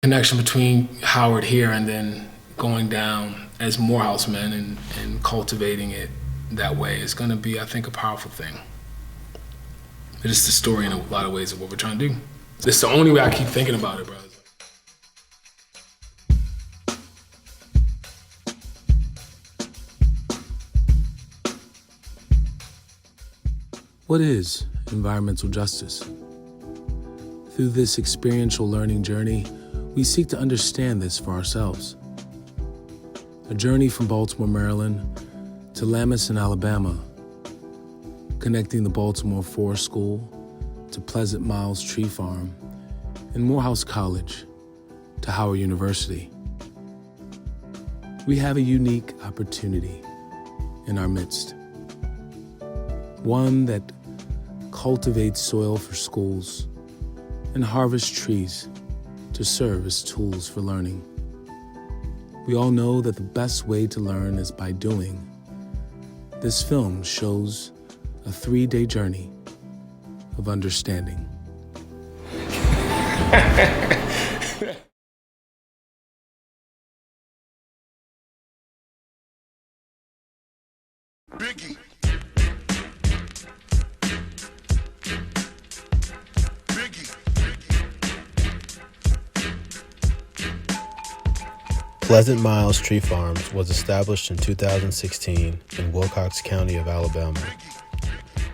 connection between Howard here and then going down as Morehouse men and cultivating it that way is going to be, I think, a powerful thing. It's the story in a lot of ways of what we're trying to do. It's the only way I keep thinking about it, bro. What is environmental justice? Through this experiential learning journey, we seek to understand this for ourselves. A journey from Baltimore, Maryland to Lamison, Alabama, connecting the Baltimore Forest School to Pleasant Miles Tree Farm and Morehouse College to Howard University. We have a unique opportunity in our midst. One that cultivates soil for schools and harvests trees to serve as tools for learning. We all know that the best way to learn is by doing. This film shows a 3-day journey of understanding. Biggie. Pleasant Miles Tree Farms was established in 2016 in Wilcox County of Alabama.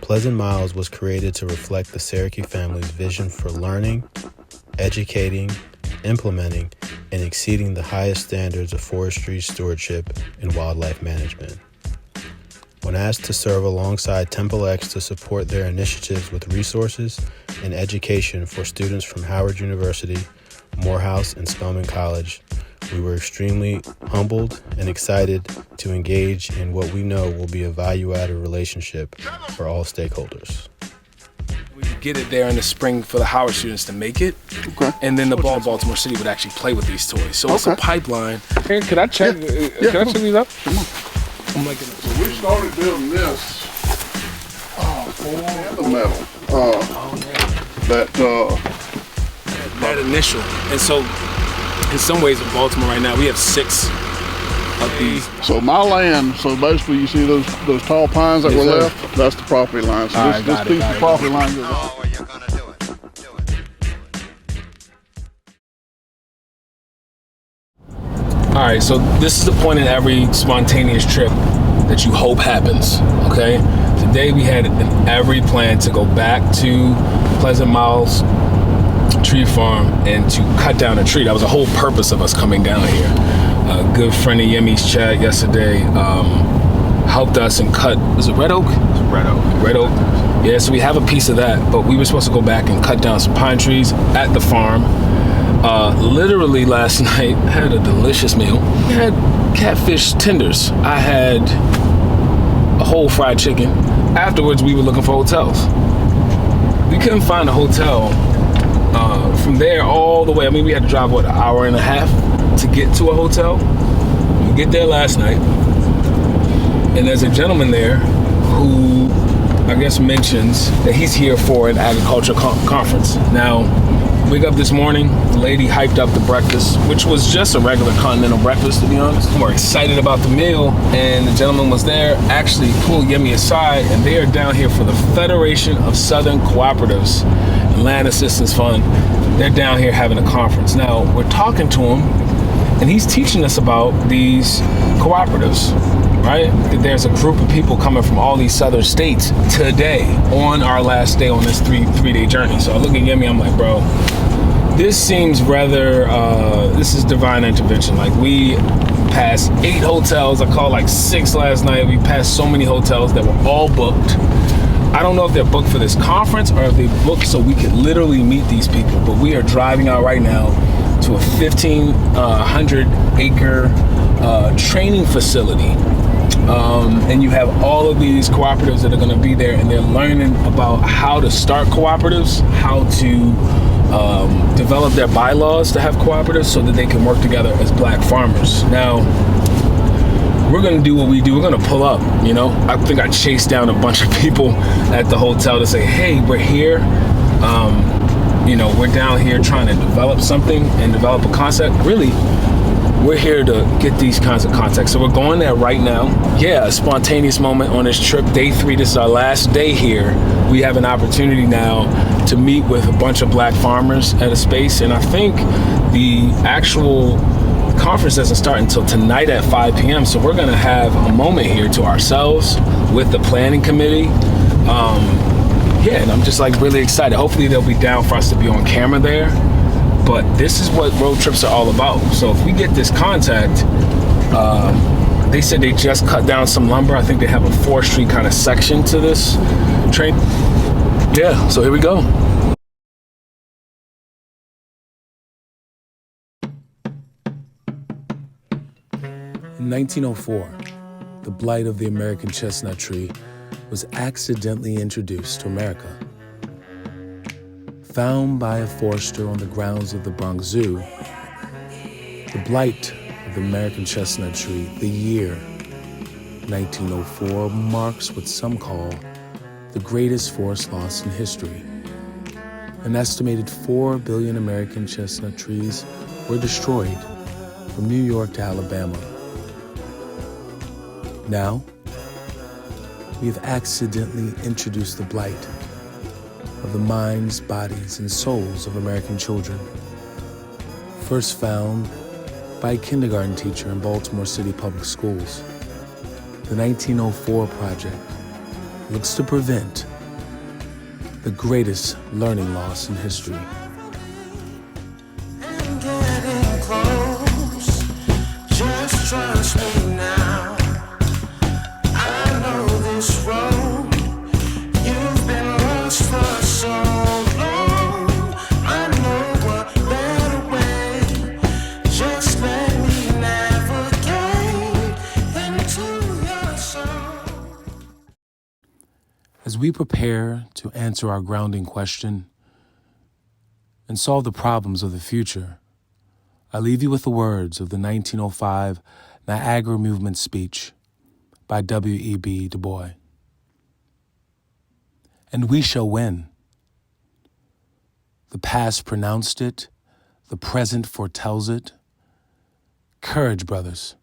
Pleasant Miles was created to reflect the Syracuse family's vision for learning, educating, implementing, and exceeding the highest standards of forestry stewardship and wildlife management. When asked to serve alongside Temple X to support their initiatives with resources and education for students from Howard University, Morehouse, and Spelman College, we were extremely humbled and excited to engage in what we know will be a value-added relationship for all stakeholders. We would get it there in the spring for the Howard students to make it, and then the Baltimore City would actually play with these toys. So it's a pipeline. Hey, could I check? Can I check these out? I'm like, So we started building this for the metal. That initial. And so in some ways in Baltimore right now, we have 6 of these. So my land, so basically you see those tall pines that were left, that's the property line. So this piece of property line goes off. You're gonna do it. All right, so this is the point in every spontaneous trip that you hope happens, okay? Today we had every plan to go back to Pleasant Miles Tree Farm and to cut down a tree. That was the whole purpose of us coming down here. A good friend of Yemi's, Chad, yesterday helped us and cut, was it Red Oak? Red Oak. Red Oak. Yeah, so we have a piece of that, but we were supposed to go back and cut down some pine trees at the farm. Literally last night, I had a delicious meal. I had catfish tenders. I had a whole fried chicken. Afterwards, we were looking for hotels. We couldn't find a hotel from there all the way. I mean, we had to drive, an hour and a half to get to a hotel. We get there last night, and there's a gentleman there who I guess mentions that he's here for an agriculture conference. Now, wake up this morning, the lady hyped up the breakfast, which was just a regular continental breakfast, to be honest. We're excited about the meal, and the gentleman was there, actually pulled Yemi aside, and they are down here for the Federation of Southern Cooperatives Land Assistance Fund. They're down here having a conference. Now, we're talking to him, and he's teaching us about these cooperatives, right? There's a group of people coming from all these southern states today on our last day on this three-day journey. So I look at Yemi, I'm like, bro, this seems rather, this is divine intervention. Like, we passed 8 hotels. I called like 6 last night. We passed so many hotels that were all booked. I don't know if they're booked for this conference or if they booked so we could literally meet these people. But we are driving out right now to a 1,500 acre training facility. And you have all of these cooperatives that are going to be there, and they're learning about how to start cooperatives, how to develop their bylaws to have cooperatives so that they can work together as black farmers. Now, we're going to do what we do. We're going to pull up, you know. I think I chased down a bunch of people at the hotel to say, hey, we're here. you know, we're down here trying to develop something and develop a concept. Really, we're here to get these kinds of contexts. So we're going there right now. Yeah, a spontaneous moment on this trip. Day 3, this is our last day here. We have an opportunity now to meet with a bunch of black farmers at a space. And I think the actual conference doesn't start until tonight at 5 p.m. So we're gonna have a moment here to ourselves with the planning committee. Yeah, and I'm just like really excited. Hopefully they'll be down for us to be on camera there. But this is what road trips are all about. So if we get this contact, they said they just cut down some lumber. I think they have a forestry kind of section to this train. Yeah, so here we go. In 1904, the blight of the American chestnut tree was accidentally introduced to America. Found by a forester on the grounds of the Bronx Zoo, the blight of the American chestnut tree, the year 1904, marks what some call the greatest forest loss in history. An estimated 4 billion American chestnut trees were destroyed from New York to Alabama. Now, we have accidentally introduced the blight of the minds, bodies, and souls of American children. First found by a kindergarten teacher in Baltimore City Public Schools, the 1904 Project looks to prevent the greatest learning loss in history. I'm getting close, just trust me now. I know this road, you've been lost for so long. I know a better way, just let me navigate into your soul. As we prepare to answer our grounding question and solve the problems of the future, I leave you with the words of the 1905 Niagara Movement speech by W.E.B. Du Bois. And we shall win. The past pronounced it, the present foretells it. Courage, brothers.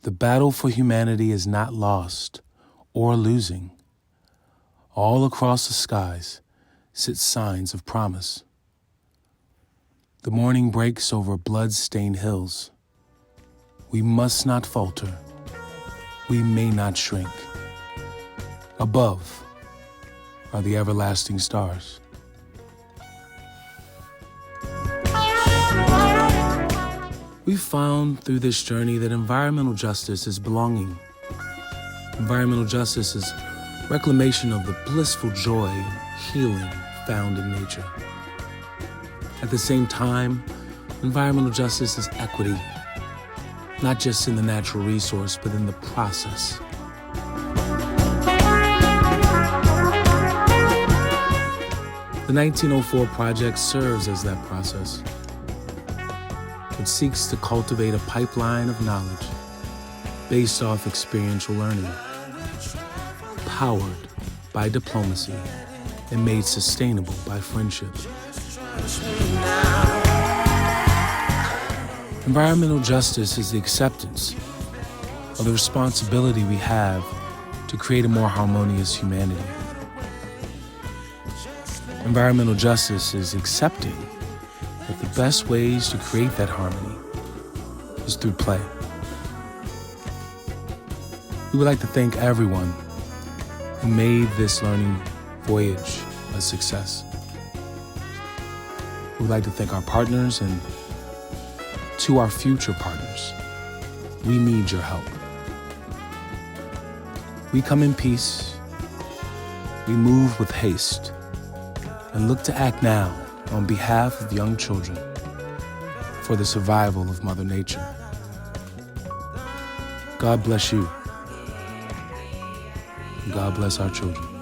The battle for humanity is not lost or losing. All across the skies sit signs of promise. The morning breaks over blood-stained hills. We must not falter. We may not shrink. Above are the everlasting stars. We've found through this journey that environmental justice is belonging. Environmental justice is reclamation of the blissful joy and healing found in nature. At the same time, environmental justice is equity, not just in the natural resource, but in the process. The 1904 Project serves as that process. It seeks to cultivate a pipeline of knowledge based off experiential learning, powered by diplomacy and made sustainable by friendship. Environmental justice is the acceptance of the responsibility we have to create a more harmonious humanity. Environmental justice is accepting that the best ways to create that harmony is through play. We would like to thank everyone who made this learning voyage a success. We would like to thank our partners, and to our future partners, we need your help. We come in peace, we move with haste, and look to act now on behalf of young children for the survival of Mother Nature. God bless you. God bless our children.